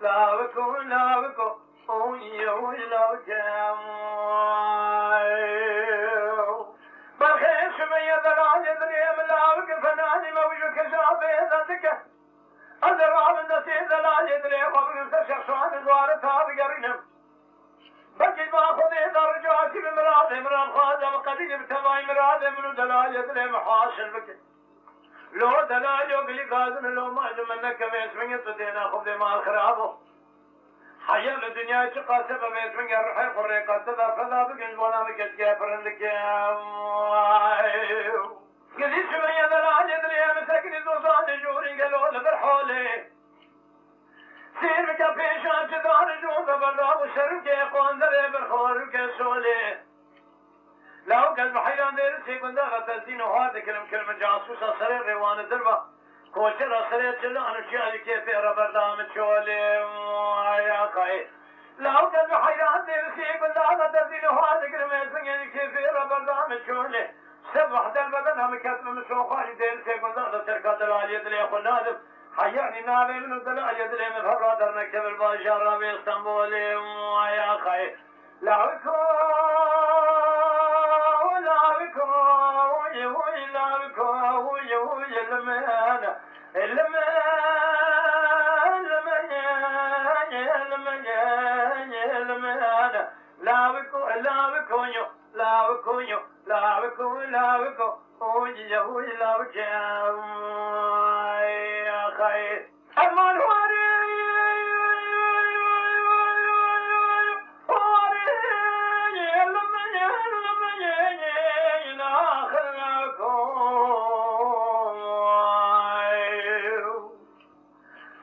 لاوكو لاوكو ويو لاوكام برخي شمية ذراجة دريم لاوك فناني موجك شابه ذاتك أزرع من نسي ذراجة دريم وبرفت شخصان زوارتها بقرينم بكي ما خذي درجاتي بمراد مراد خادم قديم تبعي مراد من دلاجة دريم حاصل بكي لو دلاجة قلي قادن لو ما منك بيس من تدينا خذي ما خرابه حيا الدنيا شقاسة بيت من الرحي قريقات تذا فذا بقنج وانا مكت كافرن لك قلي شوية دلاجة دريم مسكني زوزان جوري قالوا لبرحولي سير بك بيشان تدار جوز بردا وشرك قوان دري بالخور كسولي لو قلب حيران دير سيكون داغة تزين وهذا كلمة جاسوسة سرير ريوان دربة كوشر سرير جلان وشيالي كيف ربردا متشولي يا قاي لو قلب حيران دير سيكون داغة تزين وهذا كلمة كيف ربردا متشولي سبح دربة هم كتب مسوخاني دير سيكون داغة تركات العالية دلي أخو نادم حياني نابي من الدلاء يدري من فرادر نكتب الباشر في اسطنبولي يا خي لاوكو لاوكو وي وي لاوكو وي وي المانا المانا لاوكو لاوكو يو لاوكو يو لاوكو لاوكو وي وي لاوكو خير أمان واري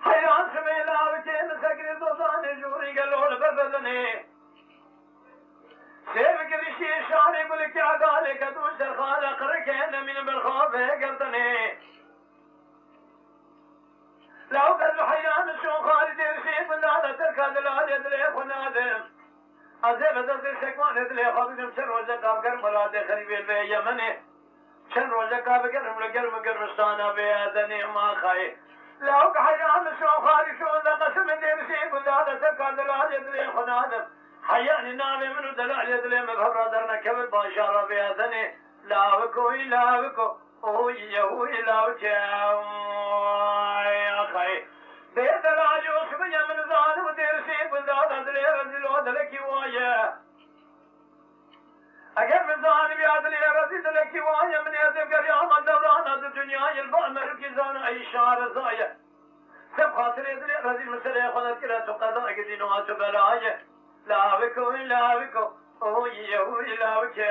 حيران سميلا وكين سكري دوزاني جوري قالوا لبردني سيبك رشي شعري قلك يا دالك دوش الخالق ركين من بالخوف قردني لو قلب حيان شو خالد يرشيب من هذا تركا دلال يدلي خنادم أزيب دزي سكوان يدلي خابدم شن روزك أبقر مراد خريب البي يمني شن روزك أبقر ملقر مقرمستانا بيادني ما خاي لو حيان شو خالد شو ذا قسم يرشيب من هذا تركا دلال يدلي خنادم حيان نامي منو دلال يدلي مبهر درنا كبد باشارة بيادني لاوكو لاوكو اوي اوي لاوكو بيت العجوز من يمن زان ودير سيب وزاد أدري رزل ودلكي وايا أجر من زان بيادلي رزل لكي وايا من يزم قريام الدوران هذا الدنيا يلبع مركي زان أي شعر زايا سب خاطر يدلي رزل مسري خلت كلا تقضى قدينو بلايا لا بكو أوي أوي لا بكو